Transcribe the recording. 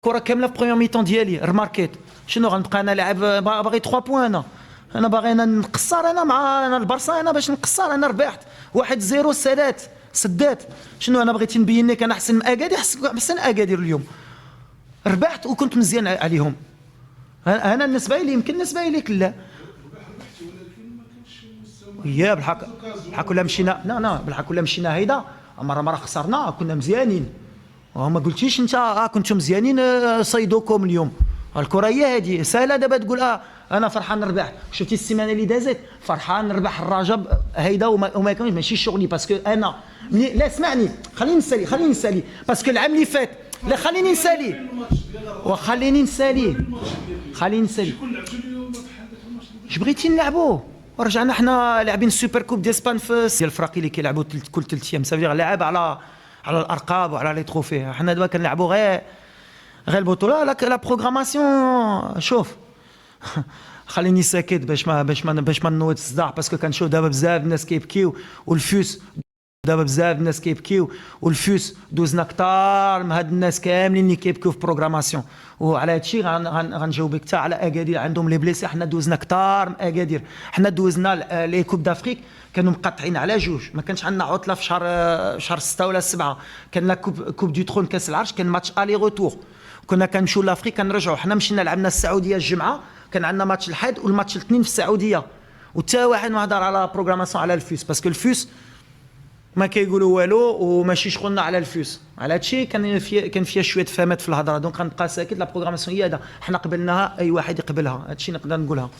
الكره كامله في بروميير ميطون ديالي رماركيت. شنو غنبقى انا لاعب باغي 3 بوان؟ انا باغي انا نقصر انا مع انا البارسا، انا باش نقصر انا ربحت 1-0 سدات. شنو انا بغيت نبين لك انا احسن من اكادير، احسن اكادير اليوم ربحت وكنت مزيان عليهم. انا بالنسبه لي يمكن، بالنسبه لك لا. يا بالحق ولا مشينا، لا بالحق ولا مشينا هيدا مره خسرنا كنا مزيانين. وما قلتيش انت كنتم مزيانين صيدوكم اليوم. الكره هي هذه سهله دابا تقول انا فرحان نربح. شفتي السيمانه اللي دازت فرحان نربح الرجب هيدا وما كانش ماشي شغلي باسكو انا لا اسمعني خليني نسالي باسكو العام اللي فات لا خليني نسالي اش بغيتي نلعبوا. ورجعنا حنا لاعبين السوبر كوب ديال اسبان في ديال الفرق اللي كيلعبوا كل 3 ايام، سافيغ لاعب على الارقام وعلى لي تروفي. حنا دابا كنلعبوا غير البطوله. لا بروغراماسيون شوف خليني ساكت باش ما نوض الصداع، باسكو كنشوف دابا بزاف الناس كيبكيو والفوس. دابا بزاف الناس كيبكيو والفوس دوزنا كثار من هاد الناس كاملين اللي كيبكيو في بروغراماسيون. وعلى هذا الشيء غنجاوبك حتى على اكادير عندهم لي بليسي. حنا دوزنا كثار من اكادير، حنا دوزنا لي كوب دافريك كانوا مقطعين على جوج، ما كانش عندنا عطله في شهر 6 ولا 7. كان لا كوب دو ترون كاس العرش كان ماتش الي روتور، كنا كنمشيو لافريك كنرجعوا. حنا مشينا لعبنا السعوديه الجمعه، كان عندنا ماتش الحد والماتش الاثنين في السعوديه، وتا واحد ما هضر على بروغراماسيون على الفوس، باسكو الفوس ما كيقولوا والو وماشي شغلنا على الفوس. على هذا الشيء كان فيها شويه فهمات في الهضره. دونك غنبقى ساكت. لا بروغراماسيون هي هذا حنا قبلناها، اي واحد يقبلها. هذا الشيء نقدر نقولها.